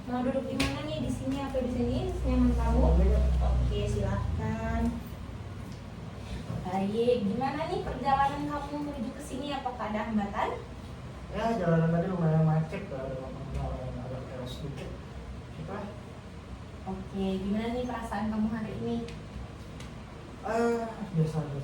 Mau duduk di mana nih? Di sini atau di sini? Nyaman kamu? Oke, silahkan. Baik, gimana nih perjalanan kamu menuju ke sini? Apakah ada hambatan? Ya, jalanan tadi lumayan macet, ada agak keras sedikit. Kita Oke, gimana nih perasaan kamu hari ini? biasa aja.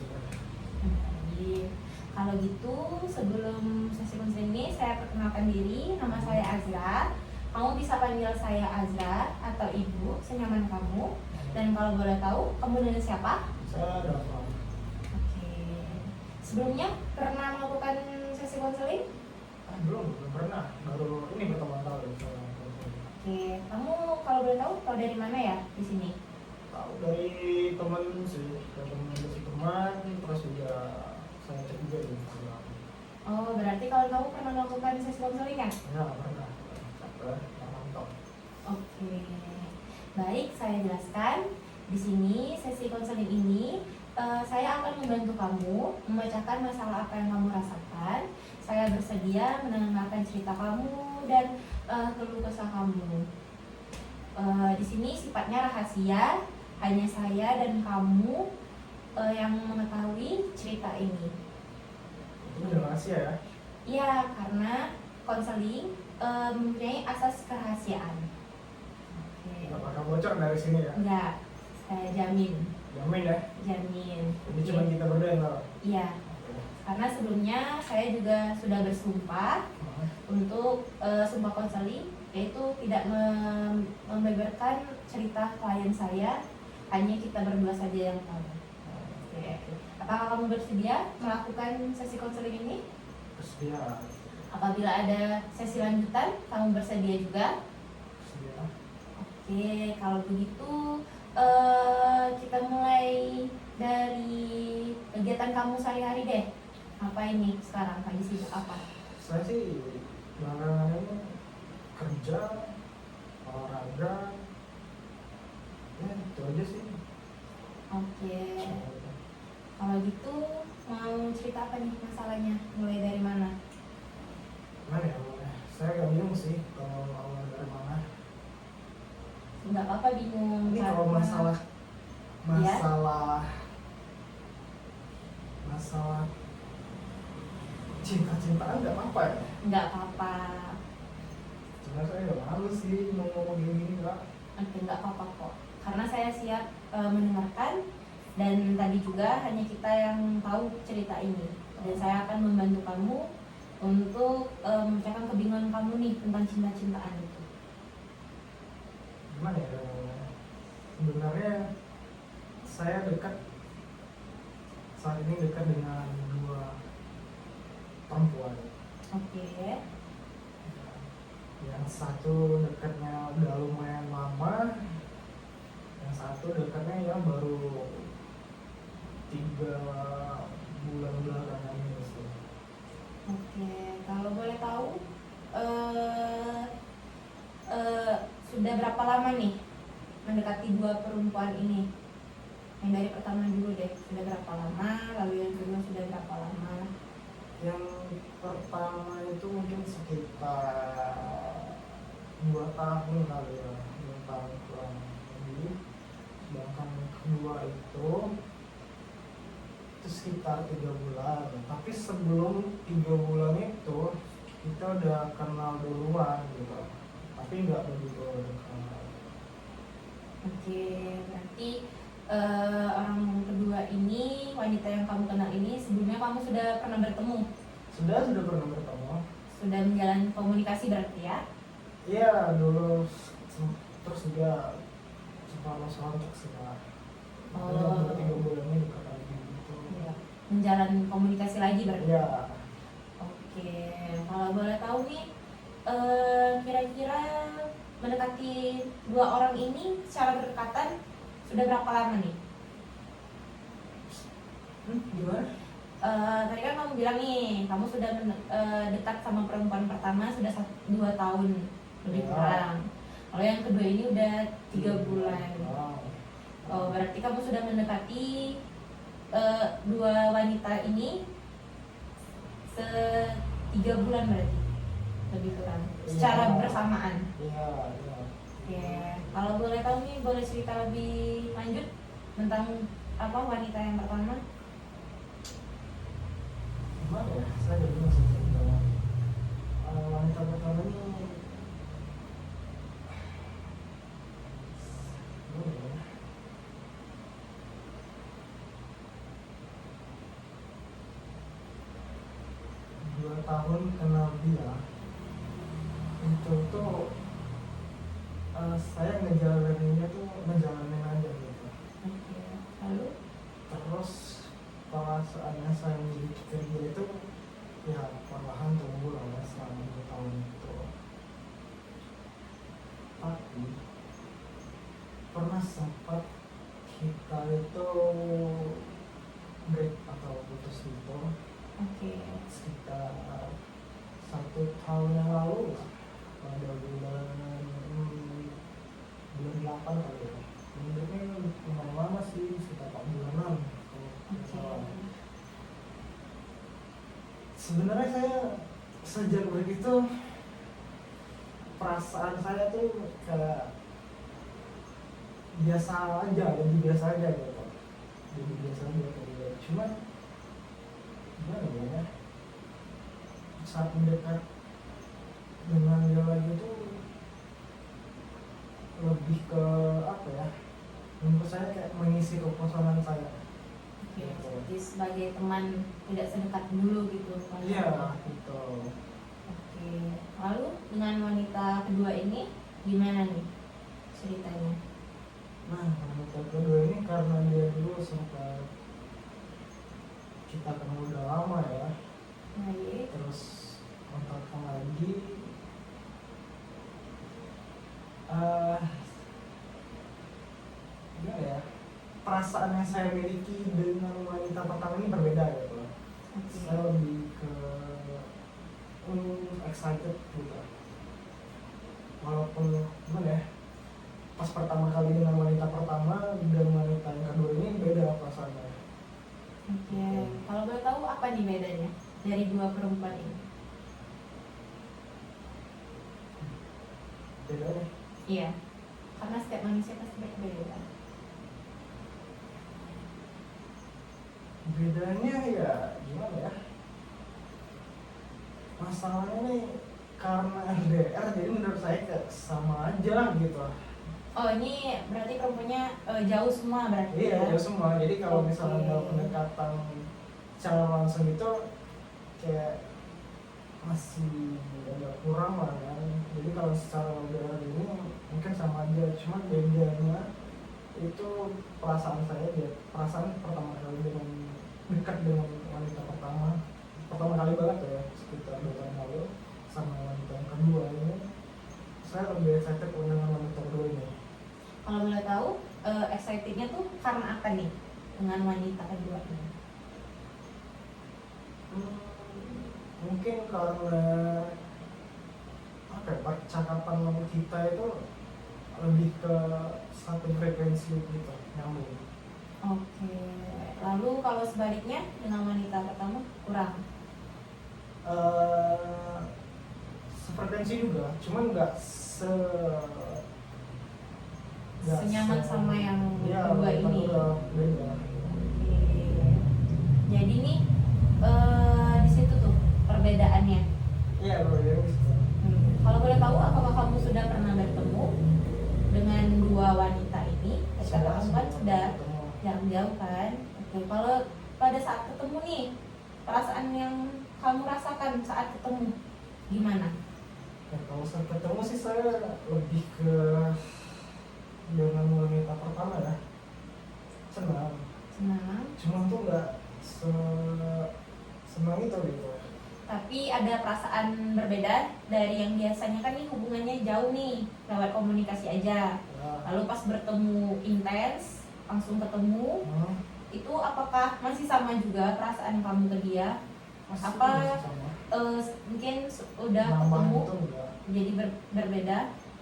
Baik. Kalau gitu, sebelum sesi konseling ini, saya perkenalkan diri. Nama saya Azra. Kamu bisa panggil saya Azra atau Ibu, senyaman kamu. Dan kalau boleh tahu, kamu dengan siapa? Saya ada apa? Oke. Sebelumnya pernah melakukan sesi konseling? Belum pernah. Baru ini pertama kali. Oke. Kamu kalau boleh tahu dari mana ya di sini? Tahu dari teman sih, dari teman, terus juga saya cek juga di Instagram. Oh, berarti kalau kamu pernah melakukan sesi konseling ya? Ya, pernah. Mantap. Oke. Baik, saya jelaskan. Di sini sesi konseling ini saya akan membantu kamu memecahkan masalah apa yang kamu rasakan. Saya bersedia mendengarkan cerita kamu dan keluh kesah kamu. Di sini sifatnya rahasia, hanya saya dan kamu yang mengetahui cerita ini. Itu udah rahasia ya? Iya, karena konseling mempunyai asas kerahasiaan. Oke. Nggak bakal bocor dari sini ya? Enggak, saya jamin. Jamin ya? Jamin. Jadi cuma kita berdua yang tahu? Iya, karena sebelumnya saya juga sudah bersumpah untuk sumpah konseling, yaitu tidak membeberkan cerita klien saya, hanya kita berdua saja yang tahu. Oke. Apakah kamu bersedia melakukan sesi konseling ini? Bersedia. Apabila ada sesi lanjutan, kamu bersedia juga? Bersedia. Oke, kalau begitu kita mulai dari kegiatan kamu sehari-hari deh. Apa ini sekarang? Lagi sibuk apa? Saya sih belakangan kerja, olahraga, ya itu aja sih. Oke. Kalau gitu mau cerita apa nih masalahnya? Mulai dari mana? Mana ya? Saya agak bingung sih kalau awal dari mana. Nggak apa-apa bingung. Ini kalau karena- masalah cinta-cintaan nggak apa-apa ya? Nggak apa-apa. Cuma saya nggak malu sih mau ngomong gini Kak. Oke, nggak apa-apa kok. Karena saya siap mendengarkan, dan tadi juga hanya kita yang tahu cerita ini. Dan saya akan membantu kamu untuk memecahkan kebingungan kamu nih tentang cinta-cintaan itu. Gimana ya? Sebenarnya saya saat ini dekat dengan dua perempuan. Oke. Yang satu dekatnya udah lumayan lama, yang satu dekatnya ya baru 3 bulan belakangan ini sih. Oke, kalau boleh tahu sudah berapa lama nih mendekati dua perempuan ini? Yang dari pertama dulu deh, sudah berapa lama? Lalu yang kedua sudah berapa lama? Yang pertama itu mungkin sekitar 2 tahun kali ya, 2 tahun kurang lebih. Sedangkan yang kedua itu sekitar 3 bulan. Tapi sebelum 3 bulan itu kita udah kenal duluan gitu, tapi nggak begitu dekat. Oke, berarti orang kedua ini, wanita yang kamu kenal ini, sebelumnya kamu sudah pernah bertemu? Sudah pernah bertemu. Sudah menjalin komunikasi berarti ya? Iya, dulu terus juga sempat sontak sih Kak. Oh. Udah 3 bulan ini dekat lagi gitu. Iya. Menjalin komunikasi lagi berarti? Iya. Oke, kalau boleh tahu nih, kira-kira mendekati dua orang ini secara berdekatan sudah berapa lama nih? Gimana? Tadi kan kamu bilang nih, kamu sudah dekat sama perempuan pertama sudah 2 tahun lebih Ya. kurang. Kalau yang kedua ini udah 3 bulan. Wow. Oh, berarti kamu sudah mendekati dua wanita ini 3 bulan berarti. lebih kurang secara Iya. bersamaan. Iya, iya. Oke, kalau boleh tahu nih, boleh cerita lebih lanjut tentang apa wanita yang pertama? Gimana ya? Saya gak bingung sih ceritanya. Wanita pertama ini gimana ya? 2 tahun kenal dia itu tuh saya ngejalaninnya tuh ngejalanin aja gitu. Oke, lalu? Terus perasaannya saya miliki ke dia itu ya perlahan tumbuh lah ya selama 2 tahun itu. Tapi pernah sempat kita itu break atau putus gitu Oke. sekitar 1 tahun yang lalu lah, pada bulan 8 kali ya. Sebenarnya lumayan lama sih, sekitar 4 bulanan kalau tidak Oke. salah. Sebenarnya saya sejak begitu perasaan saya tuh kayak biasa aja, jadi biasa aja gitu. Jadi biasa aja kayak cuman gimana ya, saat mendekat dengan dia lagi tuh lebih ke apa ya, menurut saya kayak mengisi kekosongan saya. Oke, seperti sebagai teman tidak sedekat dulu gitu. Iya gitu. Oke, lalu dengan wanita kedua ini gimana nih ceritanya? Nah, wanita kedua ini karena dia dulu sempat kita kenal udah lama ya, Baik. terus kontakkan lagi. Gimana ya, perasaan yang saya miliki dengan wanita pertama ini berbeda gitu. Oke. Saya lebih ke excited gitu, walaupun gimana ya, pas pertama kali dengan wanita pertama dan wanita yang kedua ini beda perasaannya. Oke, kalau boleh tahu apa nih bedanya dari dua perempuan ini? Bedanya Iya, karena setiap manusia pasti berbeda. bedanya ya gimana ya, masalahnya nih karena LDR jadi menurut saya kayak sama aja gitu. Oh, ini berarti perempuannya jauh semua berarti Iya ya? ya semua, jadi kalau misalnya Oke. dalam pendekatan secara langsung itu kayak masih agak kurang lah kan. Jadi kalau secara LDR ini mungkin sama aja, cuma bedanya itu perasaan saya, dia perasaan pertama kali dengan dekat dengan wanita pertama kali banget ya, sekitar 2 tahun lalu, sama wanita yang kedua ini saya lebih excited dengan wanita kedua ini. Kalau boleh tahu, excitednya tuh karena apa nih dengan wanita kedua ini? Mungkin karena apa ya, percakapan kita itu lebih ke satu frekuensi gitu, nyambung. Oke, lalu kalau sebaliknya dengan wanita pertama kurang? Sefrekuensi juga, cuman nggak Senyaman sama yang ya, kedua ini. beda. Oke. Jadi nih di situ tuh perbedaannya. Iya, berbeda gitu. Kalau boleh tahu, apakah kamu sudah pernah bertemu dengan dua wanita ini? Ketika kamu kan sudah jarak jauh kan? Oke, kalau pada saat ketemu nih, perasaan yang kamu rasakan saat ketemu gimana? Ya, kalau saat ketemu sih saya lebih ke dengan wanita pertama ya, senang. Senang. Cuma tuh nggak senang itu gitu. Tapi ada perasaan berbeda dari yang biasanya kan nih hubungannya jauh nih, lewat komunikasi aja. Ya, Lalu pas bertemu intens, langsung ketemu, itu apakah masih sama juga perasaan kamu ke dia? masih Apa sama. mungkin udah Nambah ketemu itu enggak, jadi berbeda?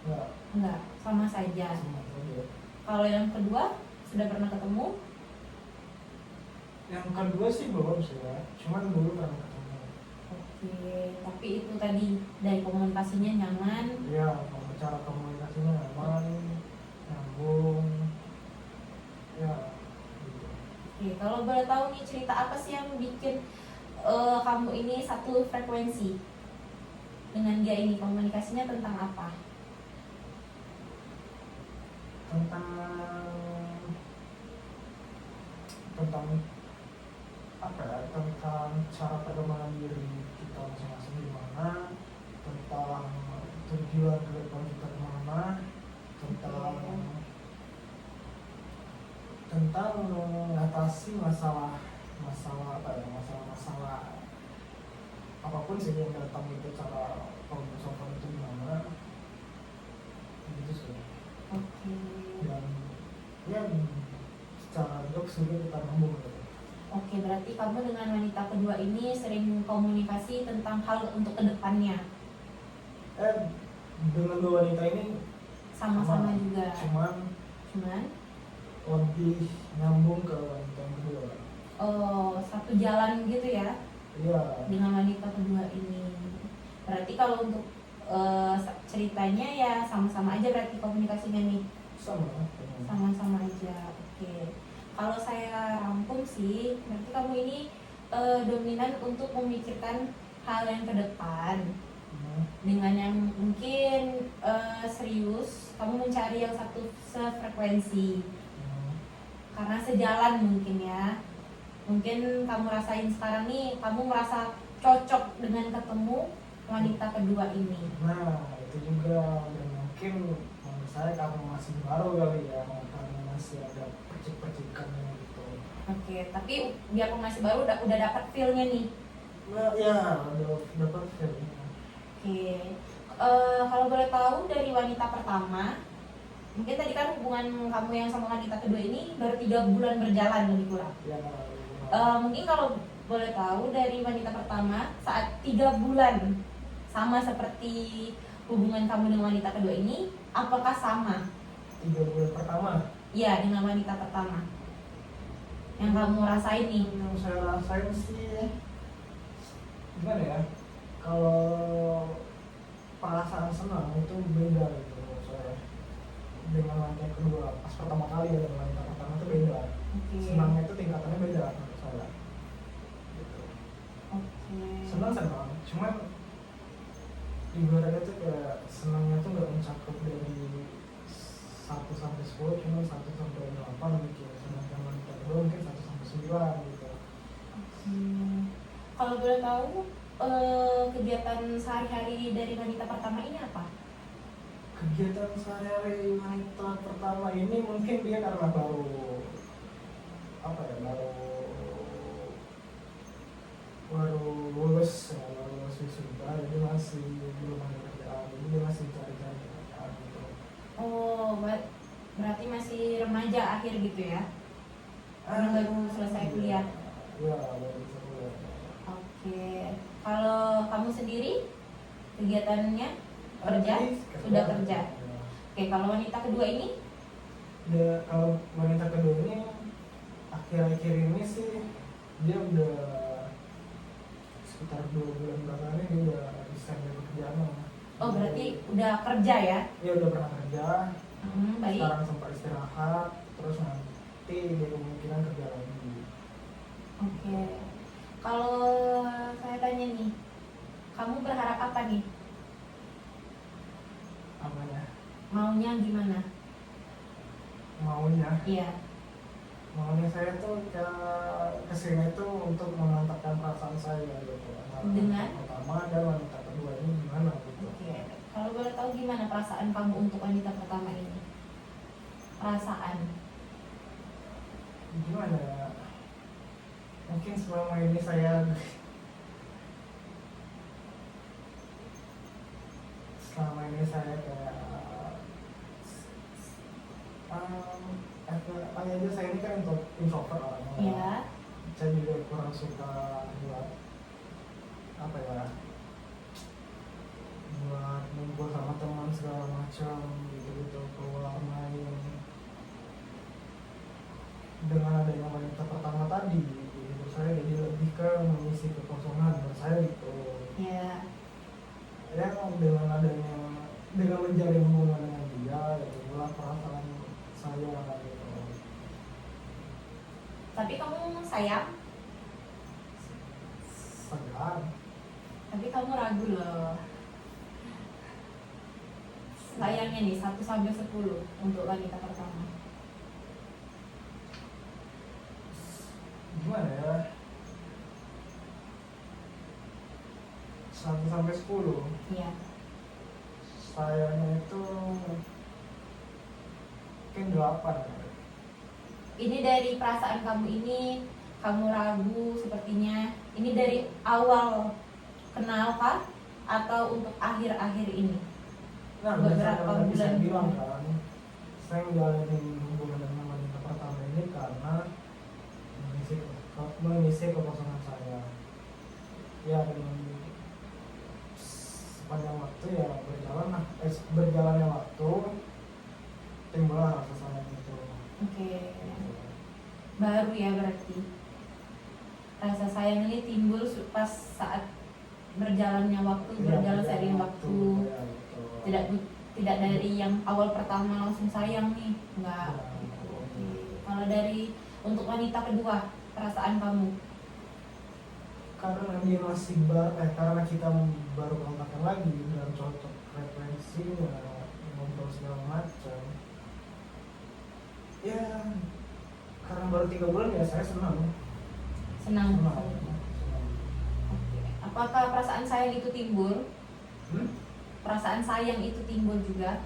enggak, Enggak, sama saja. sama saja. Kalau yang kedua sudah pernah ketemu? Yang kedua sih belum sih ya, cuman dulu pernah ketemu. Oke. Oke, tapi itu tadi dari komunikasinya nyaman. Ya kalau cara komunikasinya aman, nyambung, ya gitu. Oke, kalau boleh tahu nih cerita apa sih yang bikin kamu ini satu frekuensi dengan dia ini, komunikasinya tentang apa? tentang tentang apa ya, tentang cara perkembangan diri kita masing-masing gimana, tentang tujuan ke depan kita kemana, tentang tentang mengatasi masalah apa ya, masalah apapun sih yang datang itu, cara problem solver itu gimana gitu sih. Oke. Dan ya secara jokes juga kita nyambung gitu. Oke, berarti kamu dengan wanita kedua ini sering komunikasi tentang hal untuk kedepannya. Dengan dua wanita ini Sama-sama juga. cuman lebih nyambung ke wanita yang kedua. Oh, satu jalan gitu ya Iya. dengan wanita kedua ini. Berarti kalau untuk ceritanya ya sama-sama aja berarti komunikasinya nih. Sama-sama aja. Oke. Kalau saya rangkum sih, berarti kamu ini dominan untuk memikirkan hal yang ke depan. Dengan yang mungkin serius, kamu mencari yang satu sefrekuensi. Karena sejalan mungkin ya. Mungkin kamu rasain sekarang nih, kamu merasa cocok dengan ketemu wanita kedua ini. Nah itu juga, dan mungkin menurut saya kamu masih baru kali ya, karena masih ada percik-percikannya gitu. Oke, tapi biarpun masih baru udah dapat feel-nya nih. Nah ya udah dapat feelnya. Oke, kalau boleh tahu dari wanita pertama, mungkin tadi kan hubungan kamu yang sama wanita kedua ini baru 3 bulan berjalan lebih kurang. Ya, Mungkin kalau boleh tahu dari wanita pertama saat 3 bulan sama seperti hubungan kamu dengan wanita kedua ini, apakah sama? 3 bulan pertama? Iya, dengan wanita pertama yang kamu rasain nih. Yang saya rasain sih gimana ya, kalau perasaan senang itu beda gitu saya dengan wanita kedua. Pas pertama kali ya dengan wanita pertama itu beda. Oke. Senangnya itu tingkatannya beda menurut saya gitu. Oke. Senang, cuman ibaratnya tuh kayak senangnya tuh nggak mencakup dari 1 sampai 10, cuma 1 sampai 8 gitu. Sedangkan wanita kedua mungkin 1 sampai 9 gitu. Kalau boleh tahu kegiatan sehari-hari dari wanita pertama ini apa? Kegiatan sehari-hari wanita pertama ini mungkin dia karena baru lulus ya, lulus wisuda, jadi masih belum ada kerjaan, jadi dia masih cari-cari kerjaan gitu. Oh, berarti masih remaja akhir gitu ya? Karena baru selesai kuliah. Iya, baru selesai kuliah. Oke. Kalau kamu sendiri kegiatannya kerja? Sudah kerja. Ya. Oke, kalau wanita kedua ini? Kalau wanita kedua ini akhir-akhir ini sih dia udah sekitar 2 bulan belakangan ini dia udah resign dari pekerjaan. Oh, berarti udah kerja ya? Dia udah pernah kerja. Baik. Sekarang sempat istirahat, terus nanti dia kemungkinan kerja lagi. Oke. Kalau saya tanya nih, kamu berharap apa nih? Apanya? Maunya gimana? Maunya? Iya. Maunya saya tuh kesini tuh untuk mengantarkan perasaan saya gitu. Dengan? Pertama dan wanita kedua ini gimana gitu. Oke. Kalau boleh tahu gimana perasaan kamu untuk wanita pertama ini? Perasaan? Gimana ya? Mungkin selama ini saya kayak apa aja, saya ini kan introvert orangnya. Iya. Saya juga kurang suka buat apa ya, buat ngumpul sama teman segala macam gitu, keluar main. Dengan adanya wanita pertama tadi, hidup saya jadi lebih ke mengisi kekosongan menurut saya gitu. Ya. Ya dengan adanya, dengan menjalin hubungan dengan dia, ya mulai perasaan saya gitu. Tapi kamu sayang, Segar. tapi kamu ragu loh. Sayangnya nih 1 sampai 10 untuk wanita pertama. Gimana ya? 1 sampai 10. Iya. Sayangnya itu mungkin 8 ya. Ini dari perasaan kamu ini, kamu ragu sepertinya. Ini dari awal kenal kah? Atau untuk akhir-akhir ini? Nah, Beberapa saya bisa bulan. bilang kan, saya menjalin hubungan dengan wanita pertama ini karena mengisi kekosongan saya. Ya, dengan sepanjang waktu ya berjalannya waktu timbullah rasa sayang itu. Oke. Baru ya berarti. Rasa sayang ini timbul pas saat berjalannya waktu, berjalan seiring waktu. Ya, betul. Tidak dari yang awal pertama langsung sayang nih, enggak. Ya, Oke. Kalau dari untuk wanita kedua, perasaan kamu? karena dia masih karena kita baru kontakkan lagi dan cocok referensinya, ngobrol segala macam. Ya, karena baru 3 bulan ya saya senang. Senang. Senang. Oke. Apakah perasaan sayang itu timbul? Perasaan sayang itu timbul juga?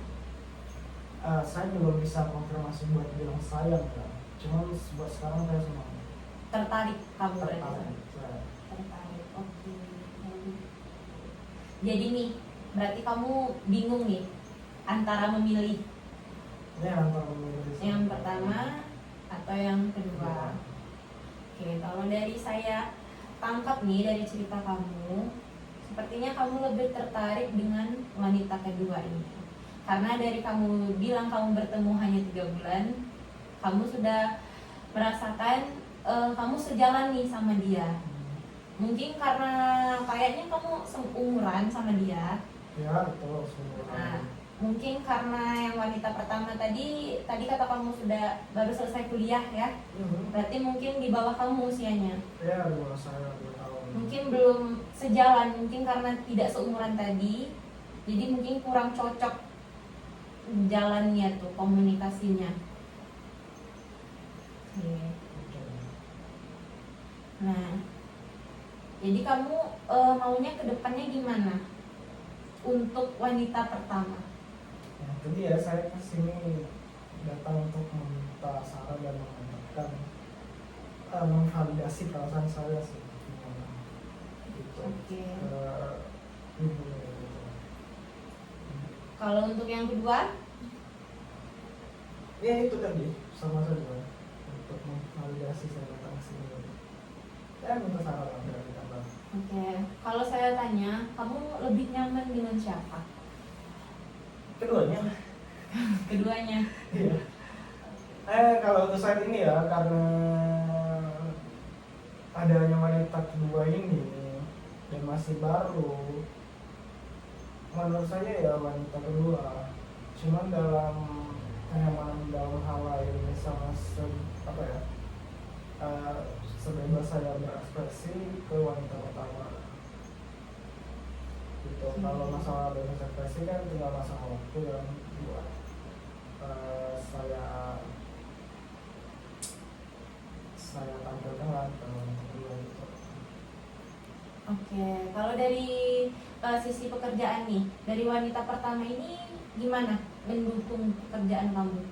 Saya belum bisa konfirmasi buat bilang sayang ya. Cuman buat sekarang saya senang. Tertarik kamu berarti? Tertarik. Tertarik. Oke. Jadi nih, berarti kamu bingung nih antara memilih Ini antara memilih yang pertama atau yang kedua. Oke, kalau dari saya tangkap nih dari cerita kamu, sepertinya kamu lebih tertarik dengan wanita kedua ini. Karena dari kamu bilang kamu bertemu hanya 3 bulan, kamu sudah merasakan kamu sejalan nih sama dia. Mungkin karena kayaknya kamu seumuran sama dia. Ya, betul semua. Nah, mungkin karena yang wanita pertama tadi kata kamu sudah baru selesai kuliah ya. Berarti mungkin di bawah kamu usianya. Ya, di bawah saya 2 tahun. Mungkin belum sejalan, mungkin karena tidak seumuran tadi. Jadi mungkin kurang cocok jalannya tuh, komunikasinya. Oke. Nah, jadi kamu maunya ke depannya gimana untuk wanita pertama? Ya, jadi ya saya kesini datang untuk meminta saran dan mengajarkan mengvalidasi perasaan saya sih gimana gitu. Oke. Ke ibu gitu. Kalau untuk yang kedua? Ya itu tadi sama saja untuk mengvalidasi saya datang ke sini. Ya minta saran dari Abang. Oke. Kalau saya tanya, kamu lebih nyaman dengan siapa? Keduanya. Keduanya. Iya. Kalau untuk saat ini ya karena adanya wanita kedua ini dan masih baru, menurut saya ya wanita kedua. Cuman dalam kenyamanan dalam hal lain misalnya sebebas saya berekspresi ke wanita pertama. Gitu. Kalau masalah bebas ekspresi kan tinggal masalah waktu yang buat saya tampilkan lah ke wanita kedua gitu. Oke. Kalau dari sisi pekerjaan nih, dari wanita pertama ini gimana mendukung pekerjaan kamu?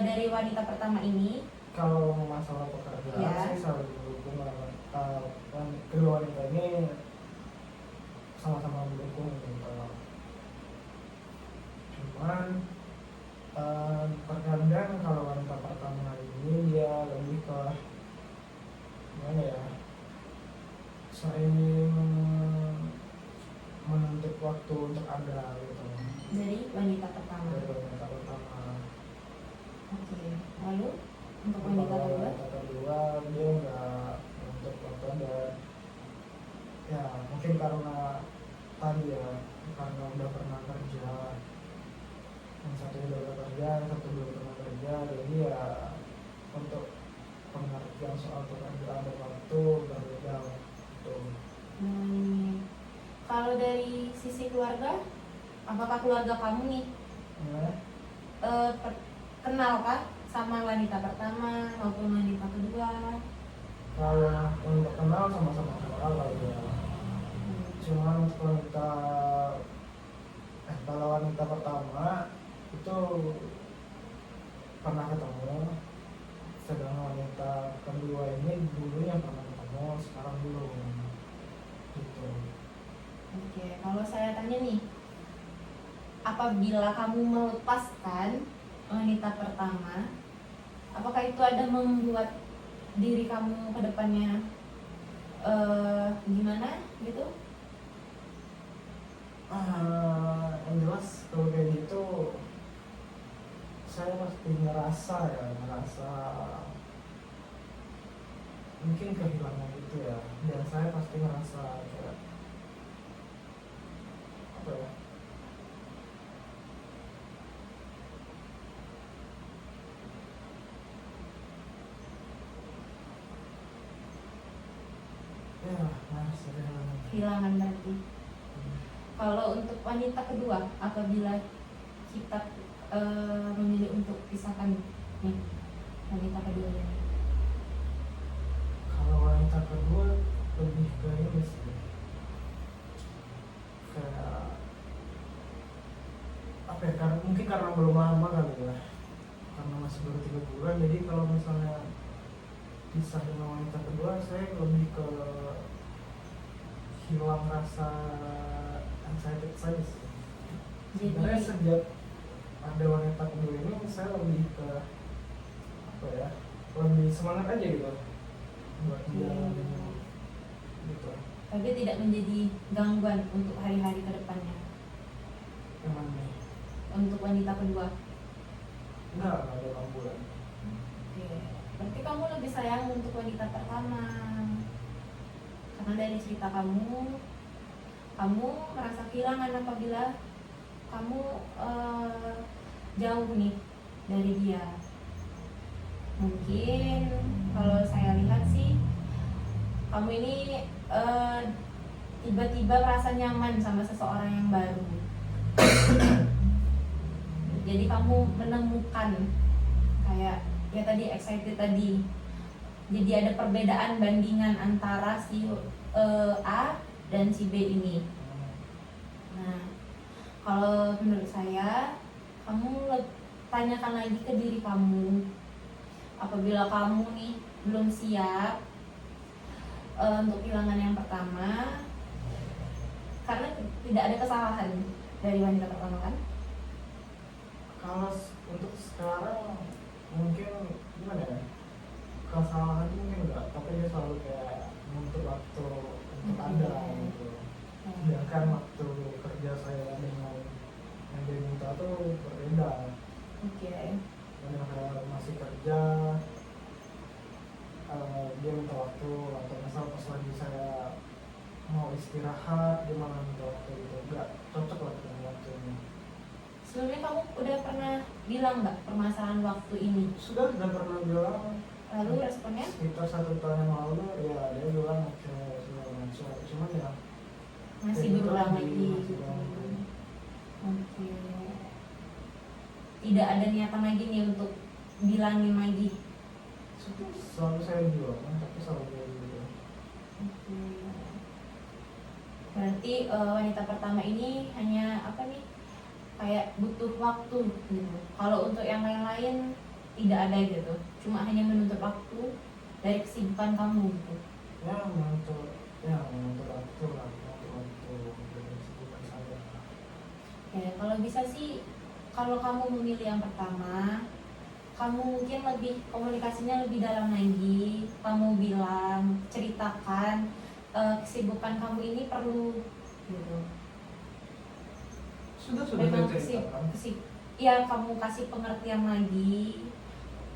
Dari wanita pertama ini? Kalau masalah pekerjaan Ya. sih selalu mendukung kedua wanita ini sama-sama mendukung gitu. Cuman terkadang kalau wanita pertama ini dia lebih ke gimana ya, sering menuntut waktu untuk ada gitu Dari wanita pertama. dari wanita pertama. Oke. Lalu untuk Kalau wanita kedua? wanita kedua dia nggak menuntut waktu ada. ya mungkin karena tadi ya, karena udah pernah kerja, yang satu udah pernah kerja, yang satu belum pernah kerja, jadi ya untuk pengertian soal pekerjaan dan waktu berbeda gitu. Kalau dari sisi keluarga, apakah keluarga kamu nih Ya, kenal kah sama wanita pertama maupun wanita kedua? kalau untuk kenal sama-sama kenal lah ya. Cuman untuk wanita kalau wanita pertama itu pernah ketemu, sedangkan wanita kedua ini dulunya pernah ketemu, sekarang belum gitu. Oke, kalau saya tanya nih, apabila kamu melepaskan wanita pertama, apakah itu ada membuat diri kamu ke depannya gimana gitu? Yang jelas kalau kayak gitu saya pasti ngerasa mungkin kehilangan gitu ya, dan saya pasti ngerasa kayak apa ya, ya masih Kehilangan berarti. Kalau untuk wanita kedua, apabila kita memilih untuk pisahkan nih wanita kedua ini, kalau wanita kedua lebih ke ini sih, kayak apa ya, karena mungkin karena belum lama kali ya, karena masih baru 3 bulan, jadi kalau misalnya pisah dengan wanita kedua saya lebih ke hilang rasa excited saya sih. Sebenarnya jadi sejak ada wanita kedua ini saya lebih ke apa ya, lebih semangat aja gitu buat menjalani gitu. tapi tidak menjadi gangguan untuk hari-hari ke depannya Emang nih untuk wanita kedua. enggak ada gangguan. Oke. Berarti kamu lebih sayang untuk wanita pertama. Karena dari cerita kamu merasa kehilangan apabila kamu jauh nih dari dia. Mungkin kalau saya lihat sih, kamu ini tiba-tiba merasa nyaman sama seseorang yang baru. Jadi kamu menemukan kayak ya tadi excited tadi. Jadi ada perbedaan bandingan antara si A dan si B ini. Nah, kalau menurut saya, kamu tanyakan lagi ke diri kamu. Apabila kamu nih belum siap untuk kehilangan yang pertama, karena tidak ada kesalahan dari wanita pertama kan? Kalau untuk sekarang mungkin gimana ya, kesalahan mungkin enggak, tapi dia selalu kayak menuntut waktu untuk ada gitu. Sedangkan waktu kerja saya dengan yang dia minta tuh berbeda. Oke. Karena saya masih kerja, dia minta waktu, atau misal pas lagi saya mau istirahat dia malah minta waktu gitu, enggak cocok lah dengan waktunya. Sebelumnya kamu udah pernah bilang nggak permasalahan waktu ini? Sudah pernah bilang. Lalu responnya? Sekitar 1 tahun yang lalu ya dia bilang oke segala macam, cuman ya Masih kayak berulang gitu lagi. masih berulang lagi. Oke. Tidak ada niatan lagi nih untuk bilangin lagi. Itu selalu saya bilang, tapi selalu dia gitu. Oke. Berarti wanita pertama ini hanya apa nih? Kayak butuh waktu gitu. Kalau untuk yang lain-lain tidak ada gitu. Cuma hanya menuntut waktu dari kesibukan kamu gitu. Ya menuntut waktu lah, menuntut waktu dari kesibukan saya. Ya, kalau bisa sih, kalau kamu memilih yang pertama, kamu mungkin lebih komunikasinya lebih dalam lagi. Kamu bilang, ceritakan kesibukan kamu ini perlu gitu. Sudah Memang saya ceritakan. ya kamu kasih pengertian lagi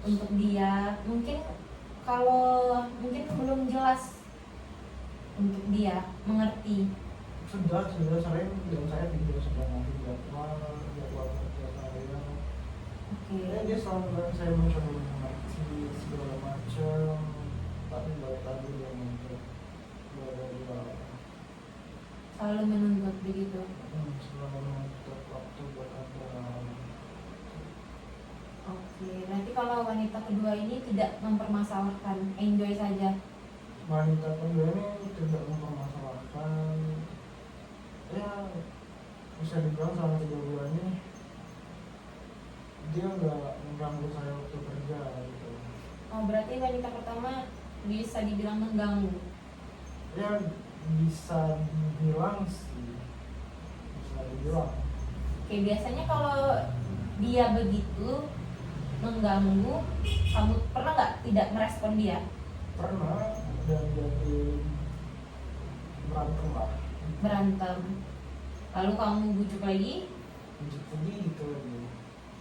untuk dia. Mungkin kalau mungkin belum jelas untuk dia mengerti? sudah sering dan saya juga sudah ngasih jadwal kerja saya. Oke. Ya dia selalu bilang saya mencoba mengerti segala macam, tapi balik lagi dia nuntut bla. Selalu menuntut begitu. Selalu menuntut waktu buat apa. Oke, berarti kalau wanita kedua ini tidak mempermasalahkan, enjoy saja. Wanita kedua ini tidak mempermasalahkan, ya bisa dibilang selama 3 bulan ini dia nggak mengganggu saya waktu kerja gitu. Oh, berarti wanita pertama bisa dibilang mengganggu. Ya bisa dibilang sih, bisa dibilang. Oke, biasanya kalau dia begitu mengganggu, kamu pernah nggak tidak merespon dia? Pernah, dan jadi berantem lah, Berantem, lalu kamu bujuk lagi? bujuk lagi gitu lagi.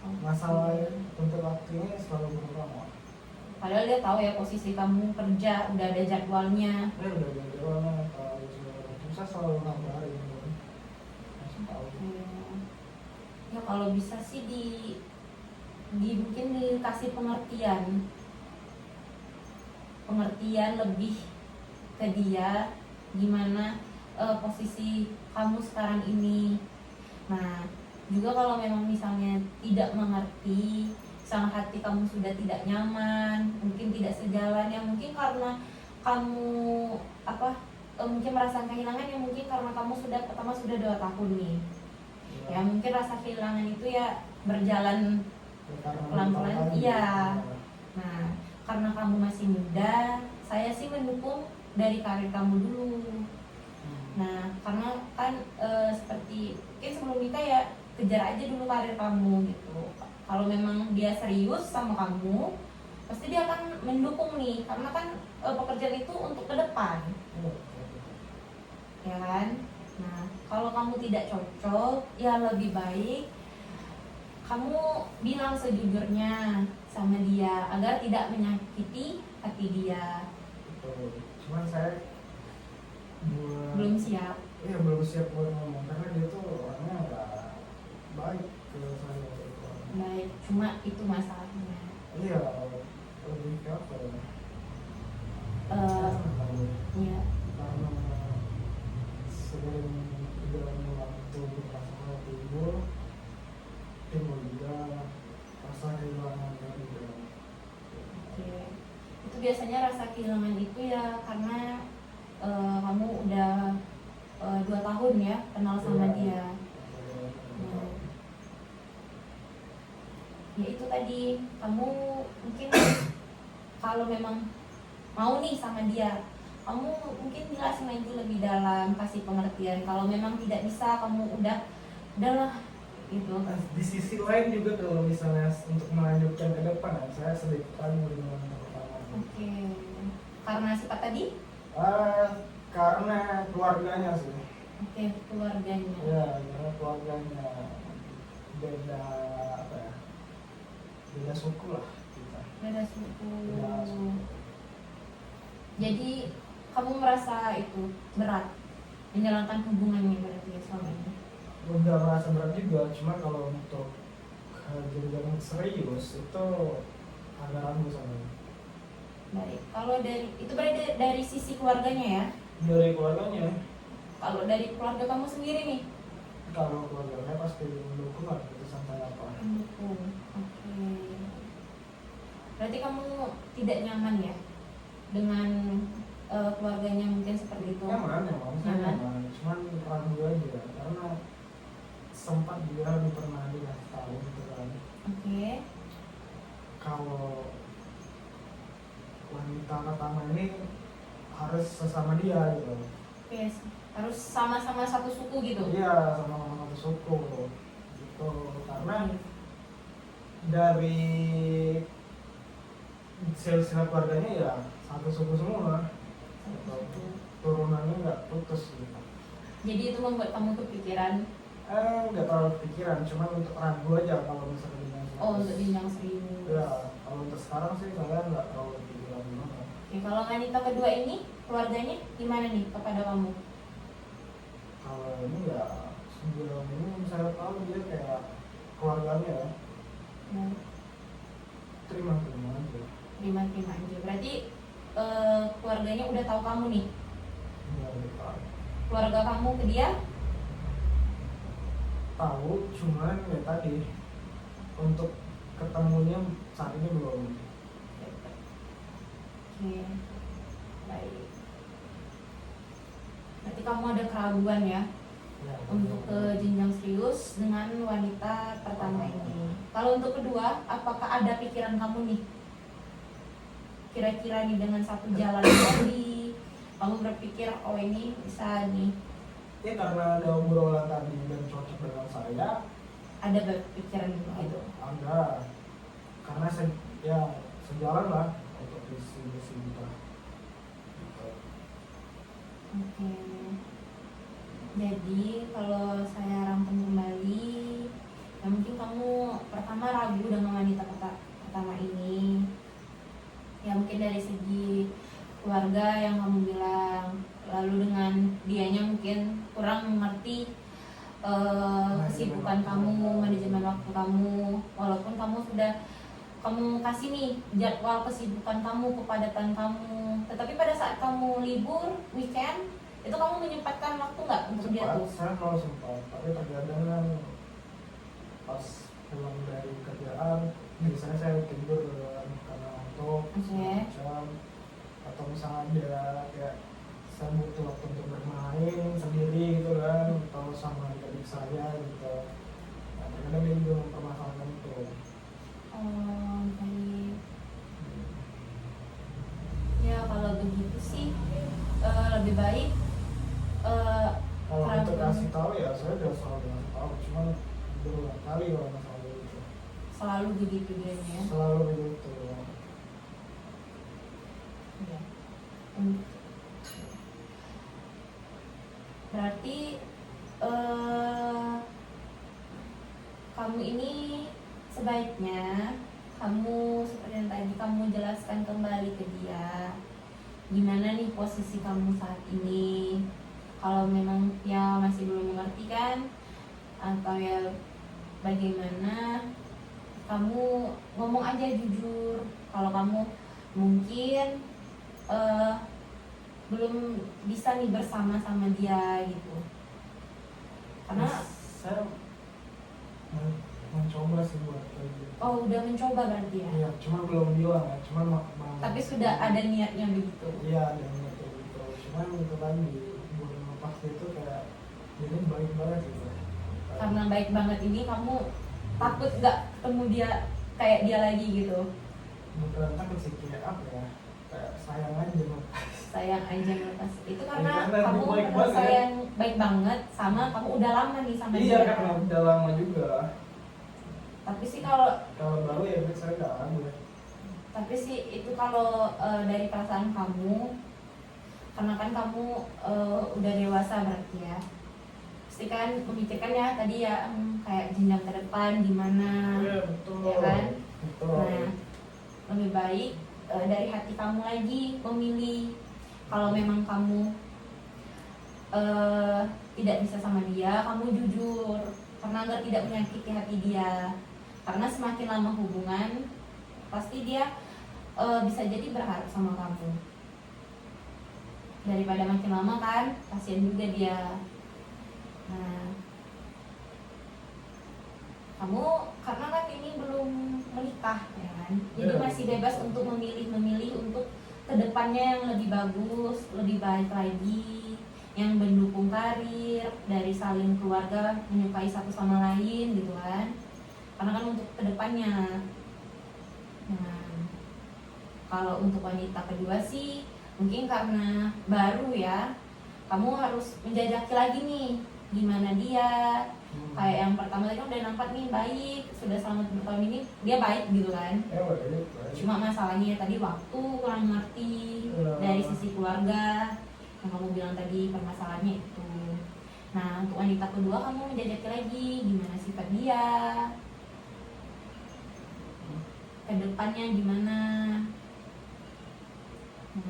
Oh, Masalah untuk waktunya selalu berulang lah. padahal dia tahu ya posisi kamu kerja, udah ada jadwalnya. Udah jadwalnya kalau segala macam saya selalu ngabarin gitu. Masih tahu. Ya kalau bisa sih di mungkin dikasih pengertian lebih ke dia gimana posisi kamu sekarang ini. Nah, juga kalau memang misalnya tidak mengerti, sang hati kamu sudah tidak nyaman, mungkin tidak sejalan, ya mungkin karena kamu mungkin merasa kehilangan, ya mungkin karena kamu sudah 2 tahun nih. Ya mungkin rasa kehilangan itu ya berjalan pelan-pelan. Iya. Nah, karena kamu masih muda, saya sih mendukung dari karir kamu dulu. Nah, karena kan seperti mungkin sebelum nikah ya kejar aja dulu karir kamu gitu. Kalau memang dia serius sama kamu, pasti dia akan mendukung nih, karena kan pekerjaan itu untuk ke depan, ya kan? Nah, kalau kamu tidak cocok, ya lebih baik kamu bilang sejujurnya sama dia agar tidak menyakiti hati dia. Cuman saya Belum siap. Iya, belum siap buat ngomong karena dia tuh orangnya nggak baik ke saya gitu. Baik, cuma itu masalahnya. Iya, lebih ke apa ya? Ya. Karena sering dalam waktu berpasangan timbul juga rasa kehilangan dari dia. Oke. Itu biasanya rasa kehilangan itu ya karena kamu udah 2 tahun ya kenal sama dia. Nah, ya itu tadi, kamu mungkin kalau memang mau nih sama dia, kamu mungkin jelasin lagi lebih dalam, kasih pengertian. Kalau memang tidak bisa, kamu udahlah gitu. Di sisi lain juga kalau misalnya untuk melanjutkan ke depan, saya sedikit ragu dengan pertama. Oke. Karena sifat tadi? Karena keluarganya sih. Oke, keluarganya. Ya, karena keluarganya beda apa ya? Beda suku lah kita. Beda suku. Beda suku. Jadi kamu merasa itu berat menjalankan hubungannya berarti ya selama ini? Udah merasa berat juga, cuma kalau untuk jadi serius itu agak ragu sama ini. Baik, kalau itu berarti dari sisi keluarganya ya? Dari keluarganya. Kalau dari keluarga kamu sendiri nih? Kalau keluarganya pasti mendukung lah keputusan saya apa. Mendukung. Oke. Berarti kamu tidak nyaman ya dengan keluarganya mungkin seperti itu? Nyaman, saya nyaman. Cuman ragu aja karena sempat dia pernah dikasih tahu gitu kan. Oke. Kalau wanita pertama ini harus sesama dia gitu. Oke, harus sama-sama satu suku gitu? Iya, sama satu suku gitu. Karena dari silsilah keluarganya ya satu suku semua. Turunannya nggak putus gitu. Jadi itu membuat kamu kepikiran? Nggak terlalu pikiran, cuma untuk ragu aja kalau misalnya dengan Oh, untuk jenjang serius. ya, kalau untuk sekarang sih saya nggak terlalu pikiran gimana. Oke, kalau wanita kedua ini keluarganya gimana nih kepada kamu? Kalau ini ya sebelum ini saya tahu dia kayak keluarganya ya Hmm, terima-terima aja. terima-terima aja. Berarti keluarganya udah tahu kamu nih. Ya lupa. Keluarga kamu ke dia? Tahu cuman ya tadi untuk ketemunya saat ini belum. Oke, baik. Berarti kamu ada keraguan ya Ya, untuk ke jenjang serius dengan wanita pertama ini. Kalau untuk kedua, apakah ada pikiran kamu nih? Kira-kira nih dengan satu jalan tadi, kamu berpikir oh ini bisa nih, ya karena ada obrolan tadi dan cocok dengan saya. ada berpikiran gitu. Ada karena ya sejalan lah untuk visi misi kita. Gitu. Oke. Jadi kalau saya rangkum kembali, ya mungkin kamu pertama ragu dengan wanita pertama ini. Ya mungkin dari segi keluarga yang kamu bilang, lalu dengan dianya mungkin kurang mengerti kesibukan kamu, manajemen waktu kamu, walaupun kamu sudah kamu kasih nih jadwal kesibukan kamu, kepadatan kamu, tetapi pada saat kamu libur weekend itu kamu menyempatkan waktu nggak untuk dia tuh? Saya mau sempat, tapi terkadang kan pas pulang dari kerjaan biasanya saya tidur karena ngantuk Oke. macam, atau misalnya ada kayak saya butuh waktu untuk bermain sendiri gitu kan, atau sama adik saya gitu. Nah, kadang dia juga mempermasalahkan itu. Oh, baik. Ya kalau begitu sih lebih baik Kalau untuk ragu. kasih tahu ya saya udah selalu kasih tahu, cuman berulang kali kalau masalah itu Selalu begitu dia ya. selalu begitu. Ya. Hmm. Berarti kamu ini sebaiknya kamu seperti yang tadi kamu jelaskan kembali ke dia gimana nih posisi kamu saat ini. Kalau memang ya masih belum mengerti kan, atau ya bagaimana, kamu ngomong aja jujur kalau kamu mungkin belum bisa nih bersama-sama dia gitu. Karena Saya mencoba sih buat kayak gitu. oh udah mencoba berarti ya. Iya, cuma belum bilang ya, cuman Tapi sudah ada niatnya begitu. iya ada yang kayak gitu. Cuman itu tadi buat lepas itu kayak ini baik banget gitu. Karena baik banget ini kamu takut nggak ketemu dia kayak dia lagi gitu. Bukan takut sih, kayak apa ya? Kayak sayang aja loh. Sayang aja melepas itu karena Karena kamu baik merasa banget. sayang baik banget sama kamu udah lama nih sama Iya dia. kan udah lama juga. Tapi sih kalau Baru ya saya nggak ragu ya. tapi sih itu kalau dari perasaan kamu, karena kan kamu udah dewasa berarti ya, pasti kan memikirkan ya tadi ya kayak jenjang ke depan gimana, Iya betul. ya kan? Betul. Nah lebih baik dari hati kamu lagi memilih. Kalau memang kamu tidak bisa sama dia, kamu jujur karena agar tidak menyakiti hati dia. Karena semakin lama hubungan, pasti dia bisa jadi berharap sama kamu. Daripada makin lama kan, kasihan juga dia. Nah, kamu karena kan ini belum menikah ya kan, jadi Ya. masih bebas untuk memilih untuk kedepannya yang lebih bagus, lebih baik lagi, yang mendukung karir, dari saling keluarga menyukai satu sama lain gitu kan. Karena kan untuk kedepannya. Nah, kalau untuk wanita kedua sih mungkin karena baru ya, kamu harus menjajaki lagi nih gimana dia. Kayak yang pertama tadi kan udah nampak nih baik, sudah selama bertahun ini dia baik gitu kan. Ya baik. Cuma masalahnya tadi waktu kurang ngerti dari sisi keluarga yang kamu bilang tadi, permasalahannya itu. Nah untuk wanita kedua kamu menjajaki lagi gimana sifat dia, kedepannya gimana. Nah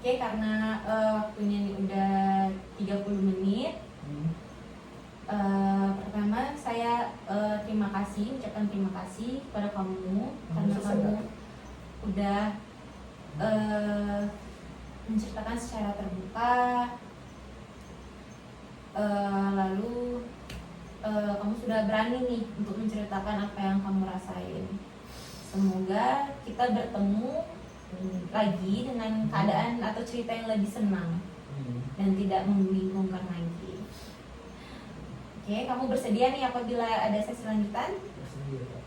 Oke, karena waktunya ini udah 30 menit. Pertama saya ucapkan terima kasih kepada kamu karena kamu udah menceritakan secara terbuka, lalu kamu sudah berani nih untuk menceritakan apa yang kamu rasain. Semoga kita bertemu lagi dengan keadaan atau cerita yang lebih senang dan tidak membingungkan lagi. Oke, kamu bersedia nih apabila ada sesi lanjutan? Bersedia.